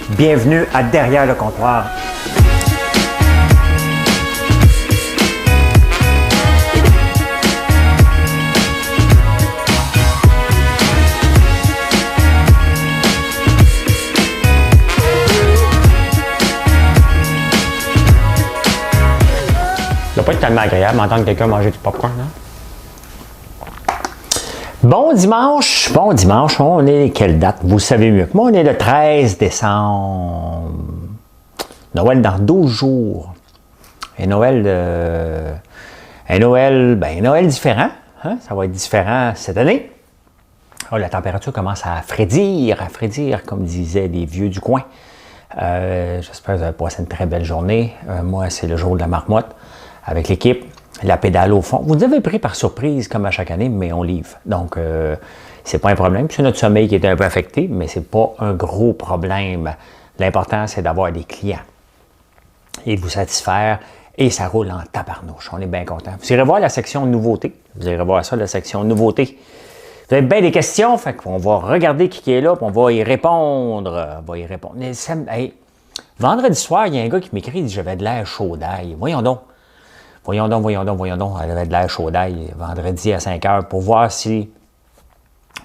Bienvenue à Derrière le comptoir. Ça doit pas être tellement agréable d'entendre quelqu'un manger du popcorn, hein? Bon dimanche, on est quelle date? Vous savez mieux que moi, on est le 13 décembre. Noël dans 12 jours. Et Noël différent, hein? Ça va être différent cette année. Oh, la température commence à frédir, comme disaient les vieux du coin. J'espère que vous avez passé une très belle journée. Moi, c'est le jour de la marmotte avec l'équipe. La pédale au fond. Vous nous avez pris par surprise, comme à chaque année, mais on livre. Donc, c'est pas un problème. C'est notre sommeil qui est un peu affecté, mais c'est pas un gros problème. L'important, c'est d'avoir des clients et de vous satisfaire. Et ça roule en tabarnouche. On est bien content. Vous irez voir la section nouveautés. Vous irez voir ça, la section nouveautés. Vous avez bien des questions, fait qu'on va regarder qui est là, puis on va y répondre. Vendredi soir, il y a un gars qui m'écrit, il dit « J'avais de l'air chaud d'ail. » Voyons donc. Elle avait de l'air chaud d'ail vendredi à 5 heures pour voir si,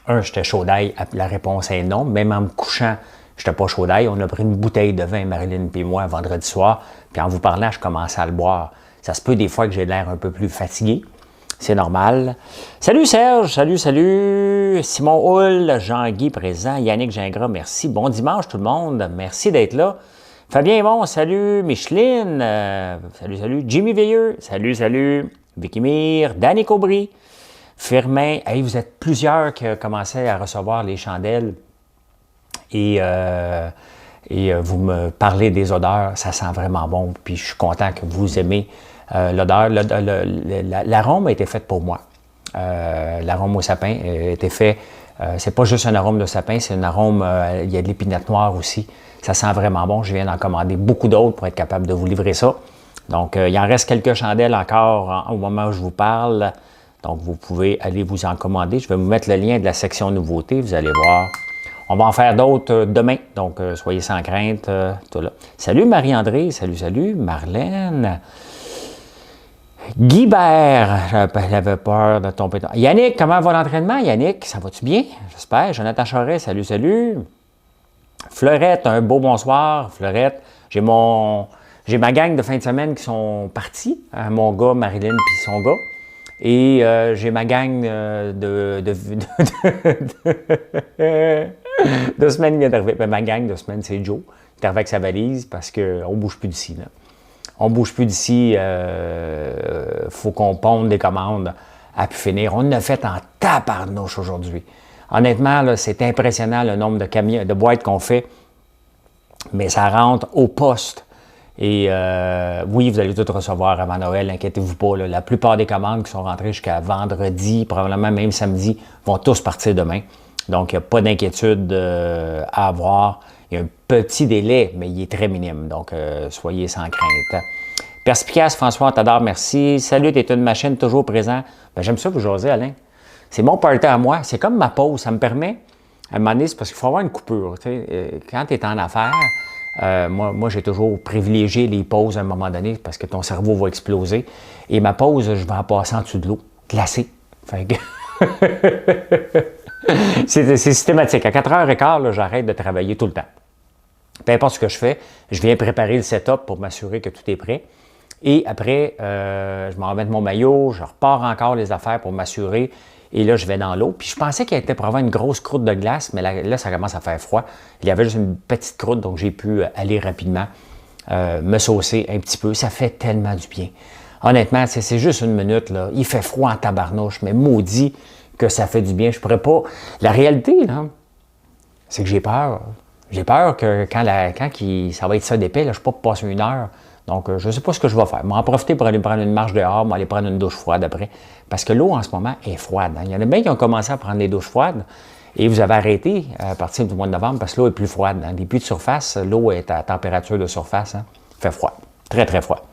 j'étais chaud d'ail. La réponse est non. Même en me couchant, j'étais pas chaud d'ail. On a pris une bouteille de vin, Marilyn et moi, vendredi soir. Puis en vous parlant, je commençais à le boire. Ça se peut des fois que j'ai l'air un peu plus fatigué. C'est normal. Salut Serge, salut. Simon Hull, Jean-Guy présent, Yannick Gingras, merci. Bon dimanche tout le monde. Merci d'être là. Fabien Bon, salut. Micheline, salut. Jimmy Veilleux, salut. Vicky Mire, Danny Cobry, Firmin. Hey, vous êtes plusieurs qui commençaient à recevoir les chandelles et vous me parlez des odeurs. Ça sent vraiment bon. Puis je suis content que vous aimez l'odeur. L'arôme a été fait pour moi. L'arôme au sapin a été fait. C'est pas juste un arôme de sapin, c'est un arôme. Il y a de l'épinette noire aussi. Ça sent vraiment bon. Je viens d'en commander beaucoup d'autres pour être capable de vous livrer ça. Donc, il en reste quelques chandelles encore au moment où je vous parle. Donc, vous pouvez aller vous en commander. Je vais vous mettre le lien de la section nouveautés. Vous allez voir. On va en faire d'autres demain. Donc, soyez sans crainte. Tout là. Salut Marie-André. Salut. Marlène. Guibert. J'avais peur de tomber. Yannick, comment va l'entraînement? Yannick, ça va-tu bien? J'espère. Jonathan Charest. Salut. Fleurette, un beau bonsoir. Fleurette, j'ai ma gang de fin de semaine qui sont partis. Mon gars, Marilyn, puis son gars. Et j'ai ma gang de semaine qui vient d'arriver. Ben, ma gang de semaine, c'est Joe. Il est arrivé avec sa valise parce qu'on ne bouge plus d'ici. On ne bouge plus d'ici. Faut qu'on ponde des commandes à pu finir. On en a fait en tabarnouche aujourd'hui. Honnêtement, là, c'est impressionnant le nombre de boîtes qu'on fait, mais ça rentre au poste. Et oui, vous allez tout recevoir avant Noël, inquiétez-vous pas. Là, la plupart des commandes qui sont rentrées jusqu'à vendredi, probablement même samedi, vont tous partir demain. Donc, il n'y a pas d'inquiétude à avoir. Il y a un petit délai, mais il est très minime. Donc, soyez sans crainte. Perspicace, François, on t'adore, merci. Salut, t'es une machine toujours présent. Ben, j'aime ça vous jaser, Alain. C'est mon party à moi. C'est comme ma pause. Ça me permet, à un moment donné, c'est parce qu'il faut avoir une coupure. Quand tu es en affaires, moi, j'ai toujours privilégié les pauses à un moment donné parce que ton cerveau va exploser. Et ma pause, je vais en passer en dessous de l'eau, glacée. Fait que c'est systématique. À 4h15, là, j'arrête de travailler tout le temps. Peu importe ce que je fais, je viens préparer le setup pour m'assurer que tout est prêt. Et après, je m'en remets mon maillot, je repars encore les affaires pour m'assurer. Et là, je vais dans l'eau. Puis je pensais qu'il était pour avoir une grosse croûte de glace, mais là, ça commence à faire froid. Il y avait juste une petite croûte, donc j'ai pu aller rapidement me saucer un petit peu. Ça fait tellement du bien. Honnêtement, c'est juste une minute, là. Il fait froid en tabarnouche, mais maudit que ça fait du bien. Je pourrais pas... La réalité, là, c'est que j'ai peur. J'ai peur que quand ça va être ça d'épais, là, je ne peux pas passer une heure. Donc, je ne sais pas ce que je vais faire. Je vais en profiter pour aller prendre une marche dehors, je vais aller prendre une douche froide après. Parce que l'eau, en ce moment, est froide. Hein. Il y en a bien qui ont commencé à prendre des douches froides et vous avez arrêté à partir du mois de novembre parce que l'eau est plus froide. Hein. Les puits de surface, l'eau est à température de surface. Hein. Il fait froid. Très, très froid.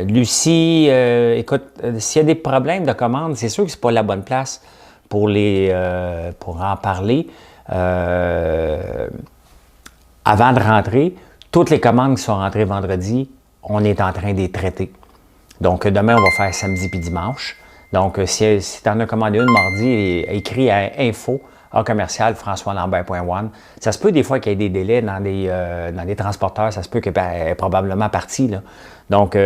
Lucie, écoute, s'il y a des problèmes de commande, c'est sûr que ce n'est pas la bonne place pour en parler. Avant de rentrer, toutes les commandes qui sont rentrées vendredi, on est en train de les traiter. Donc, demain, on va faire samedi puis dimanche. Donc, si tu en as commandé une mardi, écris à info commercial françoislambert.one. Ça se peut des fois qu'il y ait des délais dans des transporteurs. Ça se peut qu'elle est probablement partie, là. Donc,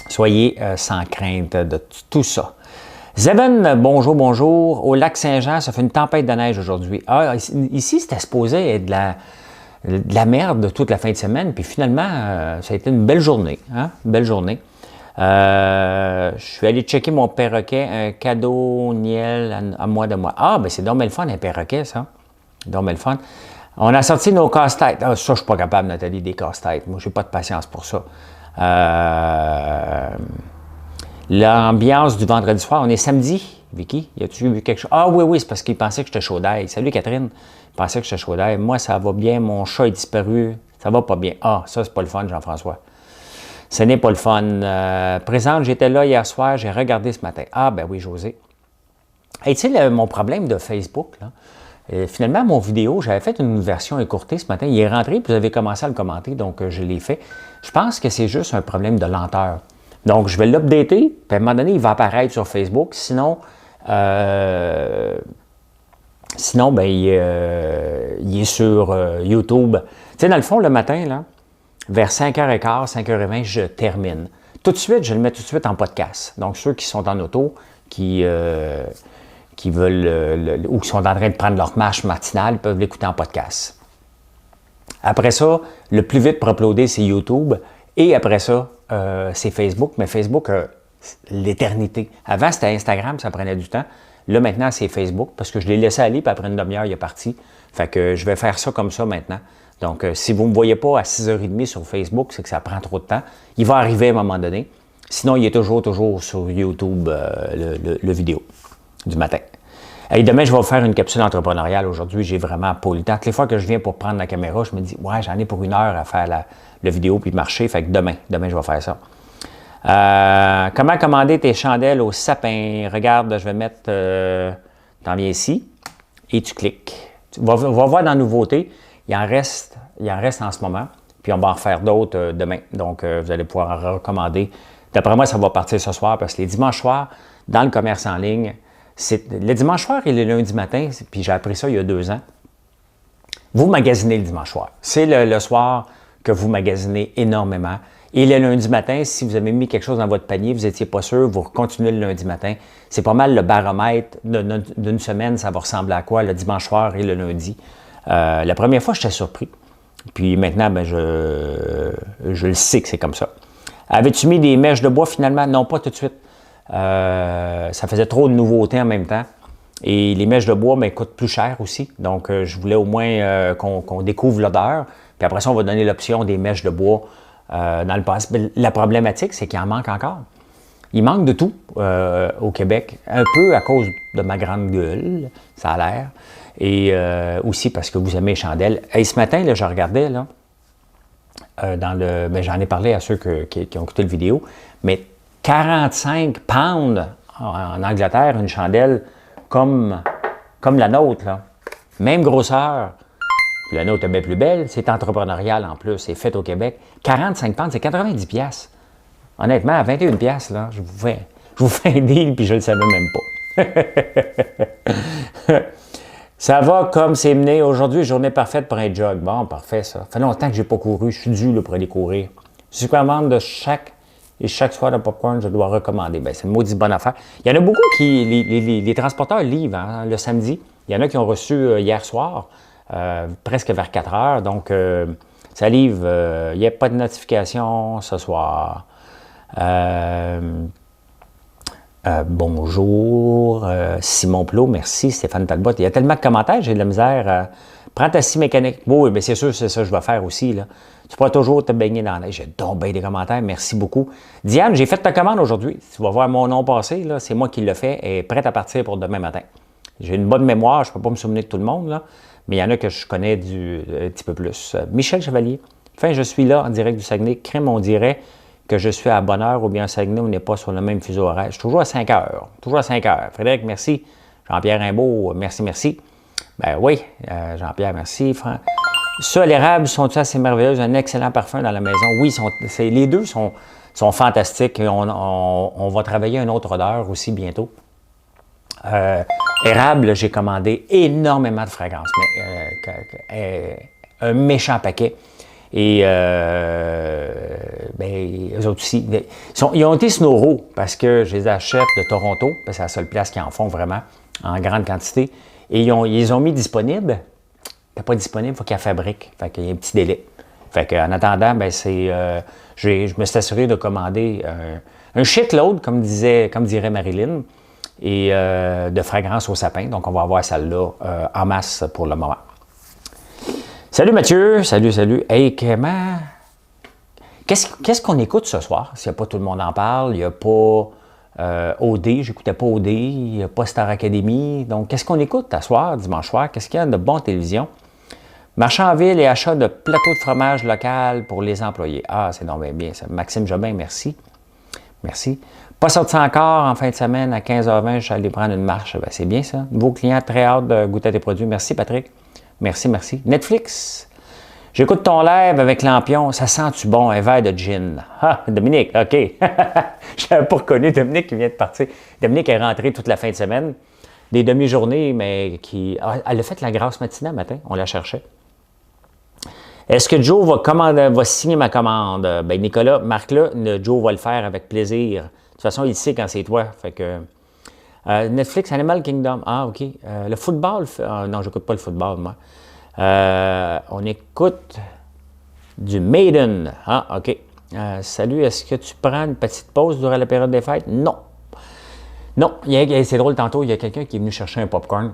soyez sans crainte de tout ça. Zeben, bonjour, bonjour. Au lac Saint-Jean, ça fait une tempête de neige aujourd'hui. Ah, ici, c'était supposé être de la merde toute la fin de semaine, puis finalement, ça a été une belle journée. Hein? Une belle journée. Je suis allé checker mon perroquet, un cadeau Niel à moi de moi. Ah, ben c'est donc bien le fun, un perroquet, ça. Donc bien le fun. On a sorti nos casse-têtes. Ah, ça, je suis pas capable, Nathalie, des casse-têtes. Moi, j'ai pas de patience pour ça. L'ambiance du vendredi soir, on est samedi, Vicky. Y a-tu vu quelque chose? Ah oui, c'est parce qu'il pensait que j'étais chaud d'ail. Salut Catherine. Il pensait que j'étais chaud d'ail. Moi, ça va bien. Mon chat est disparu. Ça va pas bien. Ah, ça, c'est pas le fun, Jean-François. Ce n'est pas le fun. Présente, j'étais là hier soir, j'ai regardé ce matin. Ah, ben oui, José. Et tu sais, mon problème de Facebook, là, finalement, mon vidéo, j'avais fait une version écourtée ce matin. Il est rentré, puis vous avez commencé à le commenter, donc je l'ai fait. Je pense que c'est juste un problème de lenteur. Donc, je vais l'updater, puis à un moment donné, il va apparaître sur Facebook. Sinon, ben, il est sur YouTube. Tu sais, dans le fond, le matin, là, vers 5h15, 5h20, je termine. Tout de suite, je le mets tout de suite en podcast. Donc, ceux qui sont en auto, qui veulent, ou qui sont en train de prendre leur marche matinale, peuvent l'écouter en podcast. Après ça, le plus vite pour uploader, c'est YouTube. Et après ça, c'est Facebook. Mais Facebook, l'éternité. Avant, c'était Instagram, ça prenait du temps. Là, maintenant, c'est Facebook, parce que je l'ai laissé aller, puis après une demi-heure, il est parti. Fait que je vais faire ça comme ça maintenant. Donc, si vous ne me voyez pas à 6h30 sur Facebook, c'est que ça prend trop de temps. Il va arriver à un moment donné. Sinon, il est toujours sur YouTube, le vidéo du matin. Et demain, je vais vous faire une capsule entrepreneuriale. Aujourd'hui, j'ai vraiment pas eu le temps. Toutes les fois que je viens pour prendre la caméra, je me dis, ouais, j'en ai pour 1 heure à faire la vidéo puis marcher. Fait que demain, je vais faire ça. Comment commander tes chandelles au sapin? Regarde, je vais mettre, t'en viens ici et tu cliques. On va voir dans nouveautés. Il en reste en ce moment. Puis on va en faire d'autres demain. Donc, vous allez pouvoir en recommander. D'après moi, ça va partir ce soir parce que les dimanches soirs, dans le commerce en ligne, le dimanche soir et le lundi matin, puis j'ai appris ça il y a 2 ans, vous magasinez le dimanche soir. C'est le soir que vous magasinez énormément. Et le lundi matin, si vous avez mis quelque chose dans votre panier, vous n'étiez pas sûr, vous continuez le lundi matin. C'est pas mal le baromètre d'une semaine, ça va ressembler à quoi le dimanche soir et le lundi. La première fois, j'étais surpris. Puis maintenant, ben, je le sais que c'est comme ça. Avais-tu mis des mèches de bois finalement? Non, pas tout de suite. Ça faisait trop de nouveautés en même temps. Et les mèches de bois coûtent plus cher aussi. Donc, je voulais au moins qu'on découvre l'odeur. Puis après ça, on va donner l'option des mèches de bois dans le passé. La problématique, c'est qu'il en manque encore. Il manque de tout au Québec. Un peu à cause de ma grande gueule, ça a l'air. Et aussi parce que vous aimez les chandelles. Et ce matin, là, je regardais, là, j'en ai parlé à ceux qui ont écouté la vidéo, mais 45 pounds en Angleterre, une chandelle comme la nôtre, là. Même grosseur. La nôtre est bien plus belle, c'est entrepreneurial en plus, c'est fait au Québec. 45 pounds, c'est 90 piastres. Honnêtement, à 21 piastres, là, je vous fais un deal puis je ne le savais même pas. Ça va comme c'est mené. Aujourd'hui, journée parfaite pour un jog. Bon, parfait, ça. Ça fait longtemps que je n'ai pas couru. Je suis dû là, pour aller courir. Si je commande de chaque soir de popcorn, je dois recommander. Bien, c'est une maudite bonne affaire. Il y en a beaucoup qui, les transporteurs livrent hein, le samedi. Il y en a qui ont reçu hier soir, presque vers 4 heures. Donc, ça livre. Il n'y a pas de notification ce soir. Bonjour, Simon Plot, merci, Stéphane Talbot. Il y a tellement de commentaires, j'ai de la misère. Prends ta scie mécanique. Oui, bien c'est sûr, c'est ça que je vais faire aussi. Là. Tu pourras toujours te baigner dans la neige. J'ai donc bien des commentaires, merci beaucoup. Diane, j'ai fait ta commande aujourd'hui. Tu vas voir mon nom passer, là. C'est moi qui l'ai fait et prête à partir pour demain matin. J'ai une bonne mémoire, je ne peux pas me souvenir de tout le monde, là, mais il y en a que je connais un petit peu plus. Michel Chevalier, enfin, je suis là en direct du Saguenay. Crème, on dirait que je suis à bonne heure ou bien à Saguenay, on n'est pas sur le même fuseau horaire. Je suis toujours à 5 heures. Toujours à 5 heures. Frédéric, merci. Jean-Pierre Rimbaud, merci, merci. Ben oui, Jean-Pierre, merci. Ça, l'érable, sont assez merveilleuses. Un excellent parfum dans la maison. Oui, les deux sont fantastiques. Et on va travailler une autre odeur aussi bientôt. Érable, j'ai commandé énormément de fragrances. Un méchant paquet. Et eux autres aussi. Ils ont été Snoro parce que je les achète de Toronto, parce que c'est la seule place qui en font vraiment en grande quantité. Et ils les ont mis disponibles. T'es pas disponible, il faut qu'ils la fabriquent. Fait qu'il y a un petit délai. Fait qu'en attendant, je me suis assuré de commander un shitload, comme dirait Marilyn, et de fragrances au sapin. Donc, on va avoir celle-là en masse pour le moment. Salut Mathieu, salut. Hey, comment... Qu'est-ce qu'on écoute ce soir? S'il n'y a pas tout le monde en parle, il n'y a pas OD, j'écoutais pas OD, il n'y a pas Star Academy. Donc, qu'est-ce qu'on écoute ce soir, dimanche soir? Qu'est-ce qu'il y a de bon télévision? Marchand en ville et achat de plateaux de fromage local pour les employés. Ah, c'est donc bien ça. Maxime Jobin, merci. Merci. Pas sorti encore en fin de semaine à 15h20, je suis allé prendre une marche. Ben, c'est bien ça. Nouveau client, très hâte de goûter à tes produits. Merci Patrick. Merci. Netflix. J'écoute ton live avec Lampion. Ça sent-tu bon, un verre de gin? Ah, Dominique, OK. Je n'avais pas reconnu Dominique qui vient de partir. Dominique est rentrée toute la fin de semaine. Des demi-journées, mais qui... elle a fait la grasse matinée matin. On la cherchait. Est-ce que Joe va signer ma commande? Ben Nicolas, marque-le. Joe va le faire avec plaisir. De toute façon, il sait quand c'est toi. Fait que... Netflix, Animal Kingdom. Ah, OK. Le football... non, je n'écoute pas le football, moi. On écoute du Maiden. Ah, OK. Salut, est-ce que tu prends une petite pause durant la période des fêtes? Non. Non. C'est drôle, tantôt, il y a quelqu'un qui est venu chercher un popcorn.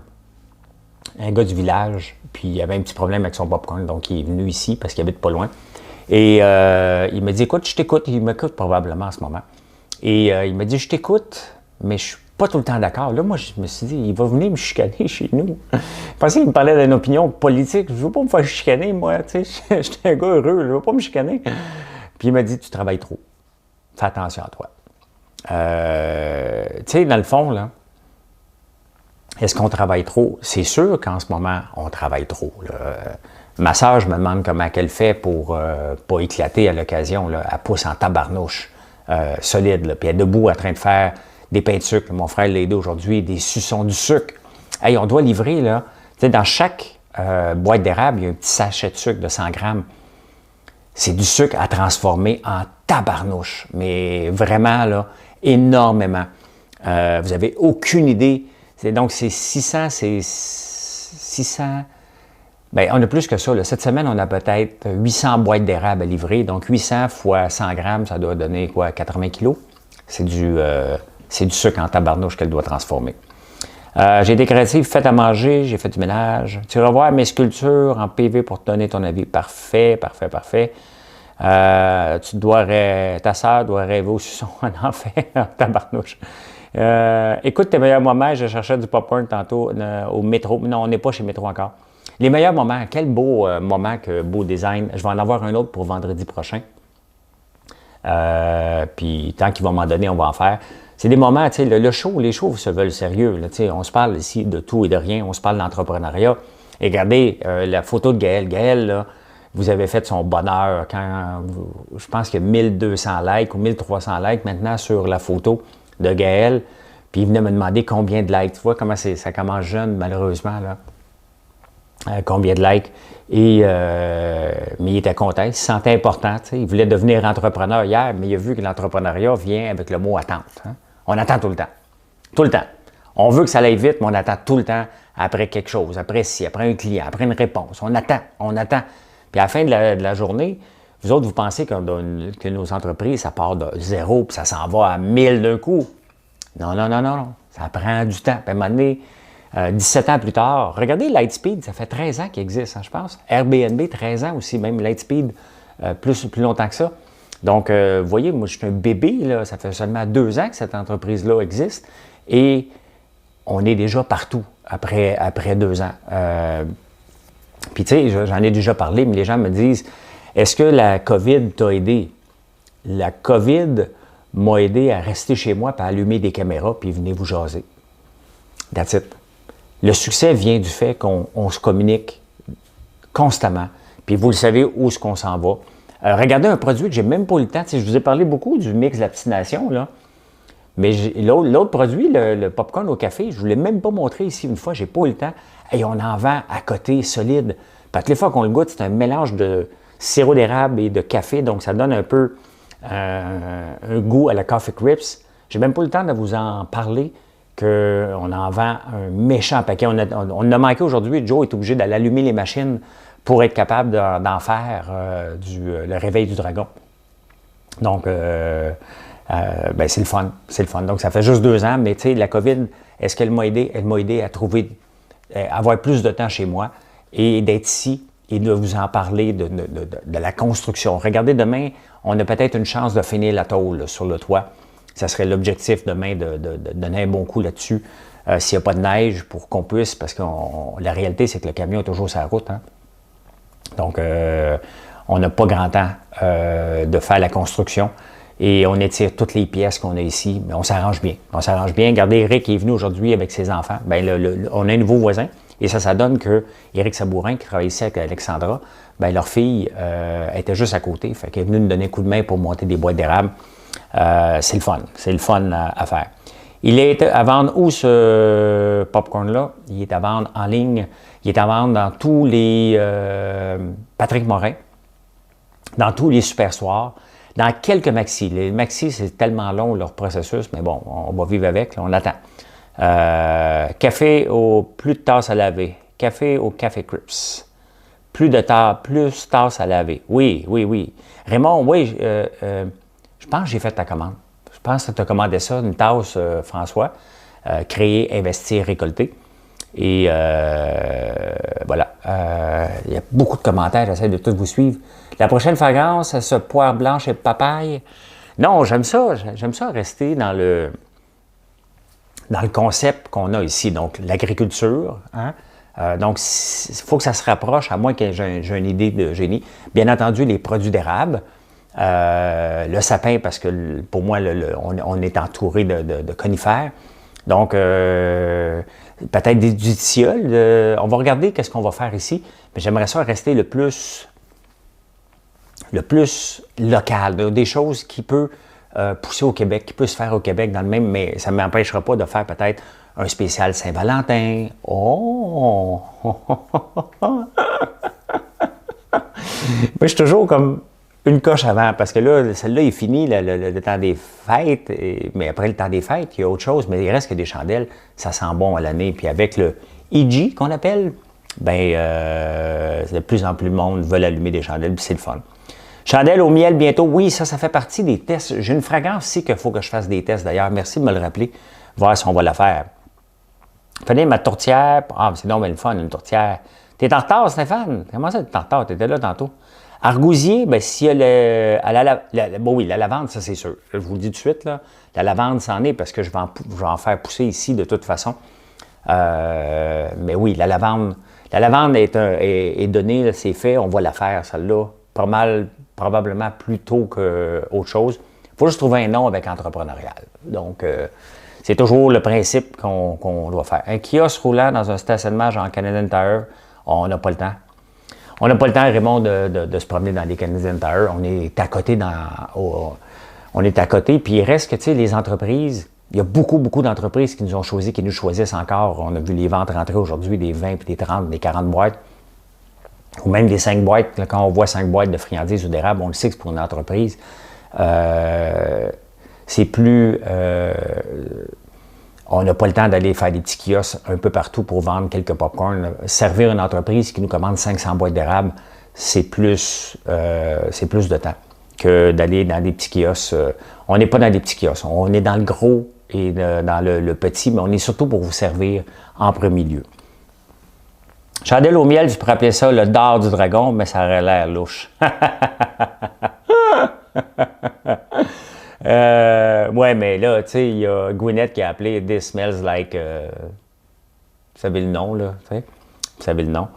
Un gars du village. Puis il avait un petit problème avec son popcorn. Donc, il est venu ici parce qu'il habite pas loin. Et il m'a dit, écoute, je t'écoute. Il m'écoute probablement en ce moment. Et il m'a dit, je t'écoute, mais je suis pas tout le temps d'accord. Là, moi, je me suis dit, il va venir me chicaner chez nous. Je pensais qu'il me parlait d'une opinion politique. Je ne veux pas me faire chicaner, moi. Tu sais, j'étais un gars heureux. Je ne veux pas me chicaner. Puis il m'a dit, tu travailles trop. Fais attention à toi. Tu sais, dans le fond, là, est-ce qu'on travaille trop? C'est sûr qu'en ce moment, on travaille trop. Là. Ma sœur, je me demande comment elle fait pour pas éclater à l'occasion. Là. Elle pousse en tabarnouche, solide. Là. Puis elle est debout en train de faire des pains de sucre. Mon frère l'a aidé aujourd'hui, des suçons du sucre. Hey, on doit livrer, là. Tu sais, dans chaque boîte d'érable, il y a un petit sachet de sucre de 100 grammes. C'est du sucre à transformer en tabarnouche. Mais vraiment, là, énormément. Vous n'avez aucune idée. Donc, c'est 600, c'est 600... Bien, on a plus que ça. Là. Cette semaine, on a peut-être 800 boîtes d'érable à livrer. Donc, 800 fois 100 grammes, ça doit donner quoi, 80 kilos? C'est du sucre en tabarnouche qu'elle doit transformer. J'ai été créatif, fait à manger, j'ai fait du ménage. Tu revois mes sculptures en PV pour te donner ton avis. Parfait. Ta sœur doit rêver au suçon en fait, en tabarnouche. Écoute tes meilleurs moments, je cherchais du popcorn tantôt au métro. Non, on n'est pas chez Métro encore. Les meilleurs moments, quel beau moment, que beau design. Je vais en avoir un autre pour vendredi prochain. Puis tant qu'il va m'en donner, on va en faire. C'est des moments, tu sais, les shows se veulent sérieux. Là, tu sais, on se parle ici de tout et de rien. On se parle d'entrepreneuriat. Et regardez la photo de Gaël. Gaël, là, vous avez fait son bonheur quand, je pense qu'il y a 1200 likes ou 1300 likes maintenant sur la photo de Gaël. Puis il venait me demander combien de likes. Tu vois comment ça commence jeune, malheureusement, là. Combien de likes. Et, mais il était content, il se sentait important. Tu sais. Il voulait devenir entrepreneur hier, mais il a vu que l'entrepreneuriat vient avec le mot attente. Hein. On attend tout le temps. Tout le temps. On veut que ça aille vite, mais on attend tout le temps après quelque chose, après un client, après une réponse. On attend. Puis à la fin de la journée, vous autres, vous pensez que nos entreprises, ça part de zéro, puis ça s'en va à 1000 d'un coup. Non. Ça prend du temps. Puis à un moment donné, 17 ans plus tard, regardez Lightspeed, ça fait 13 ans qu'il existe, hein, je pense. Airbnb, 13 ans aussi, même Lightspeed, plus longtemps que ça. Donc, vous voyez, moi, je suis un bébé, là, ça fait seulement 2 ans que cette entreprise-là existe et on est déjà partout après 2 ans. Puis, tu sais, j'en ai déjà parlé, mais les gens me disent, est-ce que la COVID t'a aidé? la COVID m'a aidé à rester chez moi, puis à allumer des caméras, puis venez vous jaser. That's it. Le succès vient du fait qu'on se communique constamment, puis vous le savez où est-ce qu'on s'en va. Regardez un produit que j'ai même pas eu le temps. Je vous ai parlé beaucoup du mix d'abstination, là. Mais l'autre produit, le popcorn au café, je ne vous l'ai même pas montré ici une fois, j'ai pas eu le temps. Et on en vend à côté, solide. Parce que les fois qu'on le goûte, c'est un mélange de sirop d'érable et de café, donc ça donne un peu un goût à la Coffee Crips. J'ai même pas eu le temps de vous en parler, qu'on en vend un méchant paquet. On a manqué aujourd'hui. Joe est obligé d'aller allumer les machines pour être capable d'en faire le réveil du dragon. Donc, ben c'est le fun. C'est le fun. Donc, ça fait juste 2 ans, mais tu sais, la COVID, est-ce qu'elle m'a aidé? Elle m'a aidé à trouver, avoir plus de temps chez moi et d'être ici et de vous en parler de la construction. Regardez, demain, on a peut-être une chance de finir la tôle là, sur le toit. Ça serait l'objectif demain de donner un bon coup là-dessus. S'il n'y a pas de neige pour qu'on puisse, parce que la réalité, c'est que le camion est toujours sur la route. Hein? Donc, on n'a pas grand temps de faire la construction et on étire toutes les pièces qu'on a ici, mais on s'arrange bien. On s'arrange bien. Regardez, Eric est venu aujourd'hui avec ses enfants. Bien, on a un nouveau voisin et ça donne que Éric Sabourin, qui travaille ici avec Alexandra, bien, leur fille était juste à côté. Fait qu'elle est venue nous donner un coup de main pour monter des boîtes d'érable. C'est le fun. C'est le fun à faire. Il est à vendre où ce popcorn-là? Il est à vendre en ligne. Il est à vendre dans tous les Patrick Morin, dans tous les Super Soirs, dans quelques Maxi. Les Maxi, c'est tellement long leur processus, mais bon, on va vivre avec, là, on attend. Café au plus de tasses à laver. Café au Café Crips. Plus tasses à laver. Oui, oui, oui. Raymond, oui, je pense que j'ai fait ta commande. Je pense que tu as commandé ça, une tasse, François. Créer, investir, récolter. Et voilà. Il y a beaucoup de commentaires, j'essaie de tous vous suivre. La prochaine fragrance, ce poire blanche et papaye. Non, j'aime ça. J'aime ça rester dans le concept qu'on a ici. Donc, l'agriculture. Hein? Donc, il faut que ça se rapproche, à moins que j'ai une idée de génie. Bien entendu, les produits d'érable. Le sapin, parce que pour moi, on est entouré de conifères. Donc, peut-être du tilleul. On va regarder qu'est-ce qu'on va faire ici. Mais j'aimerais ça rester le plus local. Des choses qui peuvent pousser au Québec, qui peuvent se faire au Québec dans le même, mais ça ne m'empêchera pas de faire peut-être un spécial Saint-Valentin. Oh! Moi, je suis toujours comme une coche avant, parce que là, celle-là est finie, le temps des fêtes, mais après le temps des fêtes, il y a autre chose, mais il reste que des chandelles, ça sent bon à l'année. Puis avec le EG qu'on appelle, ben de plus en plus de monde veut allumer des chandelles, puis c'est le fun. Chandelle au miel bientôt, oui, ça fait partie des tests. J'ai une fragrance aussi qu'il faut que je fasse des tests d'ailleurs. Merci de me le rappeler, voir si on va la faire. Prenez ma tourtière. Ah, c'est donc bien le fun, une tourtière. T'es en retard, Stéphane? Comment ça, t'es en retard? T'étais là tantôt. Argousier, bien, s'il y a bon, oui, la lavande, ça c'est sûr. Je vous le dis tout de suite, là, la lavande, c'en est parce que je vais en faire pousser ici de toute façon. Mais oui, la lavande est donnée, c'est fait, on va la faire, celle-là, probablement plus tôt qu'autre chose. Il faut juste trouver un nom avec entrepreneurial. Donc, c'est toujours le principe qu'on doit faire. Un kiosque roulant dans un stationnement genre Canadian Tire, on n'a pas le temps. On n'a pas le temps, Raymond, de se promener dans les Canadian Tire. On est à côté on est à côté. Puis il reste que, tu sais, les entreprises, il y a beaucoup d'entreprises qui nous ont choisi, qui nous choisissent encore. On a vu les ventes rentrer aujourd'hui, des 20, puis des 30, des 40 boîtes. Ou même des 5 boîtes. Là, quand on voit 5 boîtes de friandises ou d'érable, on le sait que c'est pour une entreprise. C'est plus... on n'a pas le temps d'aller faire des petits kiosques un peu partout pour vendre quelques popcorn. Servir une entreprise qui nous commande 500 boîtes d'érable, c'est plus de temps que d'aller dans des petits kiosques. On n'est pas dans des petits kiosques. On est dans le gros et dans le petit, mais on est surtout pour vous servir en premier lieu. Chandelle au miel, je pourrais appeler ça le dard du dragon, mais ça aurait l'air louche. Ouais, mais là, tu sais, il y a Gwyneth qui a appelé This smells like. Vous savez le nom, là, tu sais? Vous savez le nom.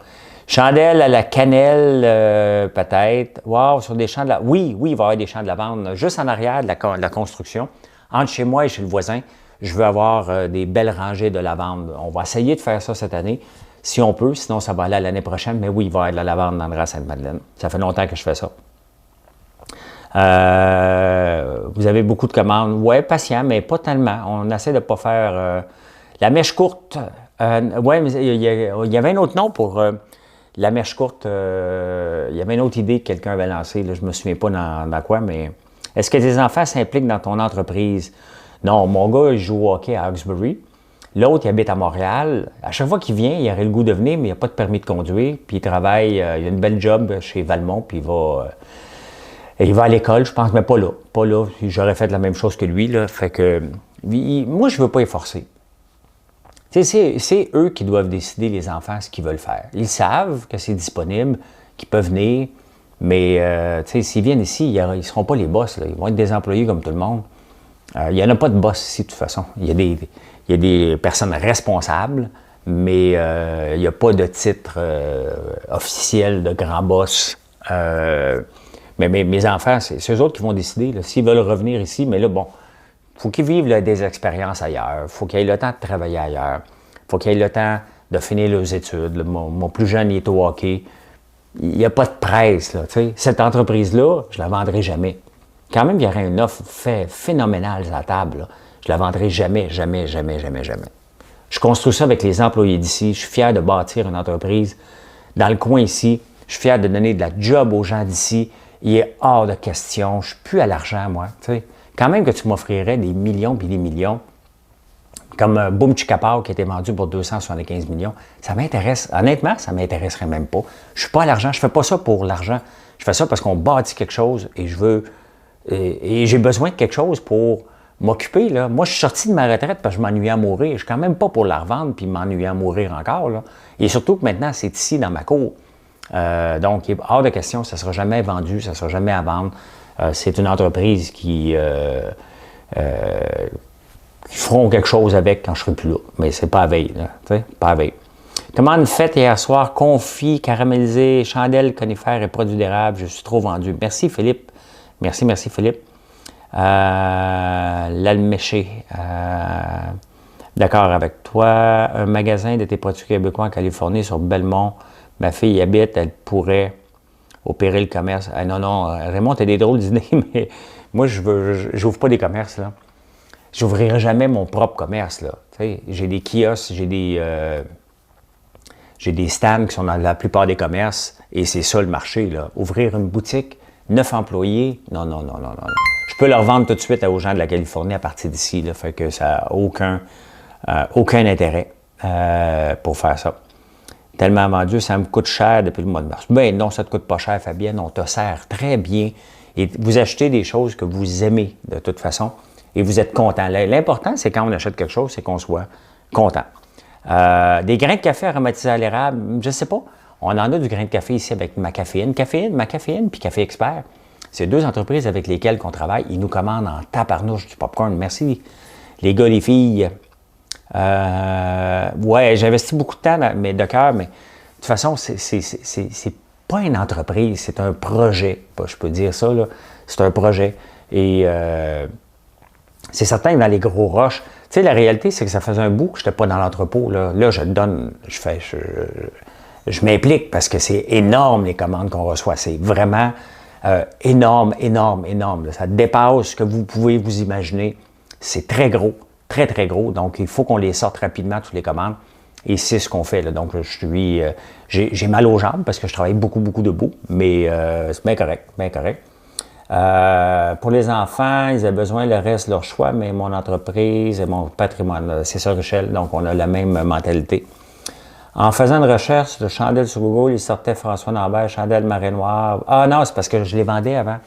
Chandelle à la cannelle, peut-être. Wow, sur des champs de lavande. Oui, oui, il va y avoir des champs de lavande. Juste en arrière de la construction, entre chez moi et chez le voisin, je veux avoir des belles rangées de lavande. On va essayer de faire ça cette année, si on peut. Sinon, ça va aller à l'année prochaine. Mais oui, il va y avoir de la lavande dans le Raz-Sainte-Madeleine. Ça fait longtemps que je fais ça. Vous avez beaucoup de commandes. Oui, patient, mais pas tellement. On essaie de ne pas faire la mèche courte. Oui, mais il y avait un autre nom pour la mèche courte. Il y avait une autre idée que quelqu'un avait lancée. Là, je ne me souviens pas dans quoi, mais est-ce que tes enfants s'impliquent dans ton entreprise? Non, mon gars, il joue au hockey à Hawkesbury. L'autre, il habite à Montréal. À chaque fois qu'il vient, il aurait le goût de venir, mais il n'a pas de permis de conduire. Puis il travaille, il a une belle job chez Valmont, puis il va à l'école, je pense, mais pas là. Pas là. J'aurais fait la même chose que lui, là. Fait que, moi, je ne veux pas les forcer. C'est eux qui doivent décider, les enfants, ce qu'ils veulent faire. Ils savent que c'est disponible, qu'ils peuvent venir, mais s'ils viennent ici, ils ne seront pas les boss. Là. Ils vont être des employés comme tout le monde. Il n'y en a pas de boss ici, de toute façon. Il y a des personnes responsables, mais il n'y a pas de titre officiel de grand boss. Mais mes enfants, c'est eux autres qui vont décider. S'ils veulent revenir ici, mais là, bon, il faut qu'ils vivent là, des expériences ailleurs. Il faut qu'ils aient le temps de travailler ailleurs. Il faut qu'ils aient le temps de finir leurs études. Là. Mon plus jeune, il est au hockey. Il n'y a pas de presse. Là, cette entreprise-là, je ne la vendrai jamais. Quand même, il y aurait une offre phénoménale à la table. Là. Je ne la vendrai jamais, jamais, jamais, jamais, jamais. Je construis ça avec les employés d'ici. Je suis fier de bâtir une entreprise dans le coin ici. Je suis fier de donner de la job aux gens d'ici. Il est hors de question. Je ne suis plus à l'argent, moi. T'sais. Quand même que tu m'offrirais des millions puis des millions, comme Boom Chicapao qui a été vendu pour 275 millions, ça m'intéresse. Honnêtement, ça ne m'intéresserait même pas. Je ne suis pas à l'argent. Je ne fais pas ça pour l'argent. Je fais ça parce qu'on bâtit quelque chose et je veux... Et j'ai besoin de quelque chose pour m'occuper. Là. Moi, je suis sorti de ma retraite parce que je m'ennuyais à mourir. Je ne suis quand même pas pour la revendre puis m'ennuyer à mourir encore. Là. Et surtout que maintenant, c'est ici, dans ma cour. Donc, il est hors de question, ça ne sera jamais vendu, ça ne sera jamais à vendre. C'est une entreprise qui feront quelque chose avec quand je ne serai plus là. Mais c'est pas à veille, là, pas à veille. Commande faite hier soir, confit, caramélisé, chandelle, conifère et produits d'érable. Je suis trop vendu. Merci, Philippe. Merci, Philippe. L'alméché. D'accord avec toi. Un magasin de tes produits québécois en Californie sur Belmont. Ma fille y habite, elle pourrait opérer le commerce. Ah, non, Raymond, tu as des drôles d'idées, mais moi, je n'ouvre pas des commerces, là. Je n'ouvrirai jamais mon propre commerce, là. J'ai des kiosques, j'ai des stands qui sont dans la plupart des commerces, et c'est ça le marché, là. Ouvrir une boutique, 9 employés, non. Je peux leur vendre tout de suite aux gens de la Californie à partir d'ici, là, fait que ça n'a aucun intérêt pour faire ça. Tellement vendu, ça me coûte cher depuis le mois de mars. Ben non, ça ne te coûte pas cher, Fabienne, on te sert très bien. Et vous achetez des choses que vous aimez de toute façon et vous êtes content. L'important, c'est quand on achète quelque chose, c'est qu'on soit content. Des grains de café aromatisés à l'érable, je ne sais pas. On en a du grain de café ici avec ma caféine puis Café Expert. C'est 2 entreprises avec lesquelles on travaille. Ils nous commandent en taparnouche du popcorn. Merci les gars, les filles. Ouais, j'investis beaucoup de temps de cœur, mais de toute façon, c'est pas une entreprise, c'est un projet. Je peux dire ça, là. C'est un projet. Et c'est certain que dans les gros roches, tu sais, la réalité, c'est que ça faisait un bout que je n'étais pas dans l'entrepôt. Là, je donne, je m'implique parce que c'est énorme les commandes qu'on reçoit. C'est vraiment énorme. Ça dépasse ce que vous pouvez vous imaginer. C'est très gros. Très, très gros. Donc, il faut qu'on les sorte rapidement, toutes les commandes. Et c'est ce qu'on fait. Là. Donc, j'ai mal aux jambes parce que je travaille beaucoup debout, mais c'est bien correct. Pour les enfants, ils ont besoin, le reste, leur choix, mais mon entreprise et mon patrimoine, c'est ça, Richel. Donc, on a la même mentalité. En faisant une recherche de chandelles sur Google, il sortait François Lambert, chandelle marée noire. Ah non, c'est parce que je les vendais avant.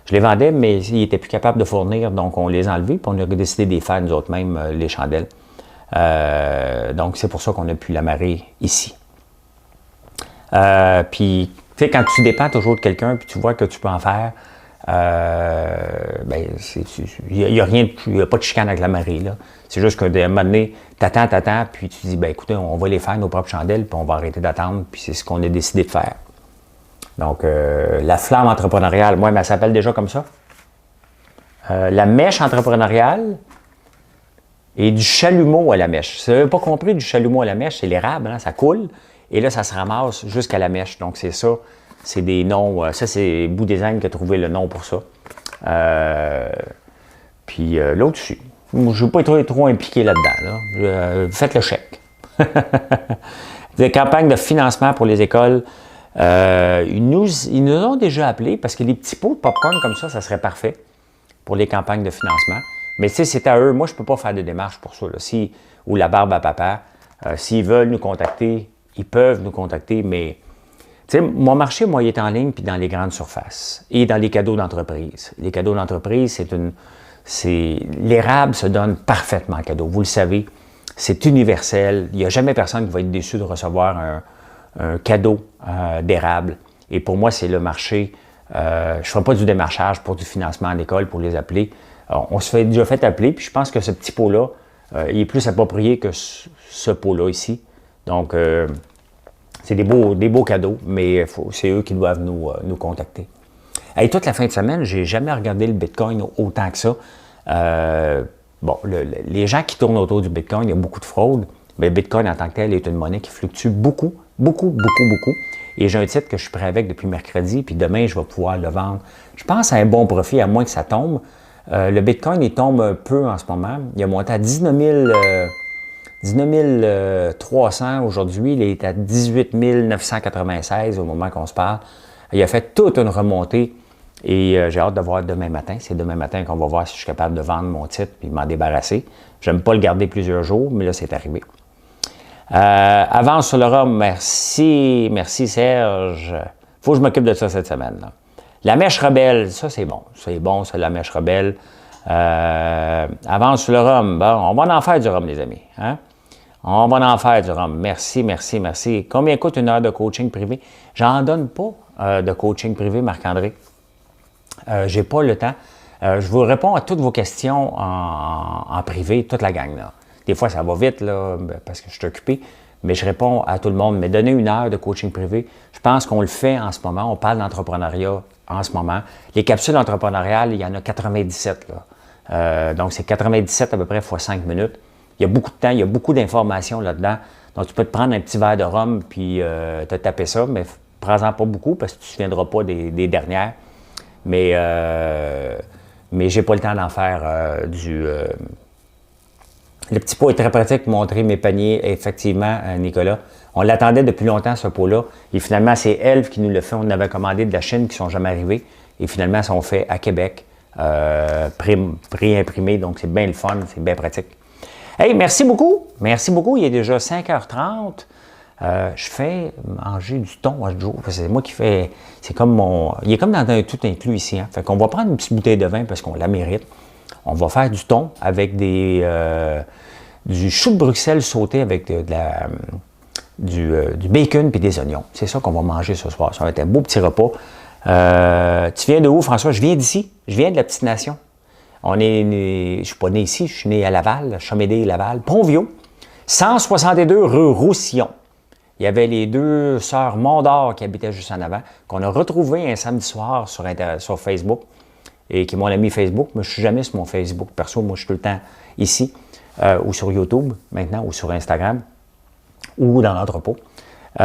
Je les vendais, mais ils n'étaient plus capables de fournir, donc on les a enlevés, puis on a décidé de les faire nous autres mêmes, les chandelles. Donc, c'est pour ça qu'on a pu l'amarrer ici. Puis, tu sais, quand tu dépends toujours de quelqu'un, puis tu vois que tu peux en faire, Ben, il n'y a rien, il n'y a pas de chicane avec la marée, là. C'est juste qu'à un moment donné, t'attends, puis tu dis, ben écoutez, on va les faire, nos propres chandelles, puis on va arrêter d'attendre, puis c'est ce qu'on a décidé de faire. Donc, la flamme entrepreneuriale, moi, elle s'appelle déjà comme ça. La mèche entrepreneuriale et du chalumeau à la mèche. Si vous n'avez pas compris, du chalumeau à la mèche, c'est l'érable, hein, ça coule, et là, ça se ramasse jusqu'à la mèche. Donc, c'est ça. C'est des noms. Ça, c'est Bout Design qui a trouvé le nom pour ça. Puis l'autre, je ne veux pas être trop impliqué là-dedans. Là. Faites le chèque. Des campagnes de financement pour les écoles. Ils nous ont déjà appelés parce que les petits pots de popcorn comme ça serait parfait pour les campagnes de financement. Mais tu sais, c'est à eux. Moi, je ne peux pas faire de démarche pour ça. Là. Ou la barbe à papa. S'ils veulent nous contacter, ils peuvent nous contacter, mais tu sais, mon marché, moi, il est en ligne puis dans les grandes surfaces et dans les cadeaux d'entreprise. Les cadeaux d'entreprise, l'érable se donne parfaitement en cadeau. Vous le savez, c'est universel. Il n'y a jamais personne qui va être déçu de recevoir un cadeau d'érable. Et pour moi, c'est le marché. Je ne ferai pas du démarchage pour du financement à l'école pour les appeler. On se fait déjà fait appeler, puis je pense que ce petit pot-là, il est plus approprié que ce pot-là ici. Donc, c'est des beaux cadeaux, mais c'est eux qui doivent nous contacter. Et toute la fin de semaine, je n'ai jamais regardé le Bitcoin autant que ça. Les gens qui tournent autour du Bitcoin, il y a beaucoup de fraude, mais le Bitcoin en tant que tel est une monnaie qui fluctue beaucoup. Et j'ai un titre que je suis prêt avec depuis mercredi, puis demain, je vais pouvoir le vendre. Je pense à un bon profit, à moins que ça tombe. Le Bitcoin, il tombe un peu en ce moment. Il a monté à 19 300 aujourd'hui. Il est à 18 996 au moment qu'on se parle. Il a fait toute une remontée et j'ai hâte de voir demain matin. C'est demain matin qu'on va voir si je suis capable de vendre mon titre et m'en débarrasser. J'aime pas le garder plusieurs jours, mais là, c'est arrivé. Avance sur le rhum, merci Serge. Faut que je m'occupe de ça cette semaine. Là. La mèche rebelle, ça c'est bon. C'est bon, c'est la mèche rebelle. Avance sur le rhum. Bon, on va en faire du rhum, les amis. Hein? On va en faire du rhum. Merci. Combien coûte une heure de coaching privé? J'en donne pas de coaching privé, Marc-André. J'ai pas le temps. Je vous réponds à toutes vos questions en privé, toute la gang. Là. Des fois, ça va vite là, parce que je suis occupé, mais je réponds à tout le monde. Mais donner une heure de coaching privé, je pense qu'on le fait en ce moment. On parle d'entrepreneuriat en ce moment. Les capsules entrepreneuriales, il y en a 97. Là. Donc, c'est 97 à peu près fois 5 minutes. Il y a beaucoup de temps, il y a beaucoup d'informations là-dedans. Donc, tu peux te prendre un petit verre de rhum puis te taper ça, mais prends-en pas beaucoup parce que tu ne te souviendras pas des dernières. Mais je n'ai pas le temps d'en faire Le petit pot est très pratique pour montrer mes paniers. Effectivement, Nicolas, on l'attendait depuis longtemps, ce pot-là. Et finalement, c'est Elf qui nous le fait. On avait commandé de la Chine qui ne sont jamais arrivés. Et finalement, ils sont faits à Québec, pré-imprimés. Donc, c'est bien le fun, c'est bien pratique. Hey, merci beaucoup. Merci beaucoup. Il est déjà 5h30. Je fais manger du thon à ce jour. C'est moi qui fais. C'est comme mon. Il est comme dans un tout inclus ici. Hein? Fait qu'on va prendre une petite bouteille de vin parce qu'on la mérite. On va faire du thon avec du chou de Bruxelles sauté avec du bacon et des oignons. C'est ça qu'on va manger ce soir. Ça va être un beau petit repas. Tu viens de où, François? Je viens d'ici. Je viens de la petite nation. Je ne suis pas né ici. Je suis né à Laval, Chamédé-Laval, Pontvio, 162 rue Roussillon. Il y avait les deux sœurs Mondor qui habitaient juste en avant, qu'on a retrouvées un samedi soir sur Facebook, et qui est mon ami Facebook. Moi, je ne suis jamais sur mon Facebook perso. Moi, je suis tout le temps ici, ou sur YouTube maintenant, ou sur Instagram, ou dans l'entrepôt. Mais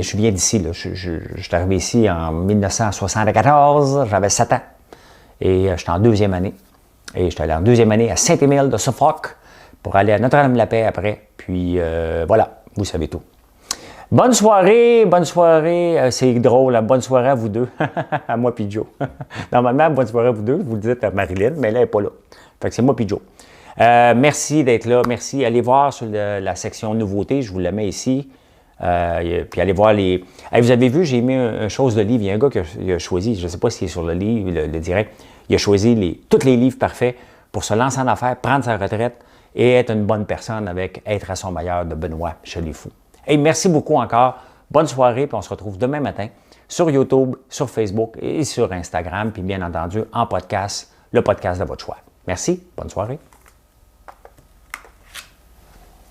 je viens d'ici. Là. Je suis arrivé ici en 1974. J'avais 7 ans. Et j'étais en 2e année. Et j'étais allé en 2e année à Saint-Émile de Suffolk pour aller à Notre-Dame-de-la-Paix après. Puis voilà, vous savez tout. Bonne soirée. C'est drôle, bonne soirée à vous deux. À moi puis Joe. Normalement, bonne soirée à vous deux. Vous le dites à Marilyn, mais là, elle n'est pas là. Fait que c'est moi puis Joe. Merci d'être là. Merci. Allez voir sur la section nouveautés. Je vous la mets ici. Puis allez voir les... Hey, vous avez vu, j'ai mis une chose de livre. Il y a un gars qui a choisi, je ne sais pas s'il est sur le livre, le direct, il a choisi tous les livres parfaits pour se lancer en affaires, prendre sa retraite et être une bonne personne avec Être à son meilleur de Benoît Chalifou. Hey, merci beaucoup encore. Bonne soirée, puis on se retrouve demain matin sur YouTube, sur Facebook et sur Instagram, puis bien entendu en podcast, le podcast de votre choix. Merci, bonne soirée.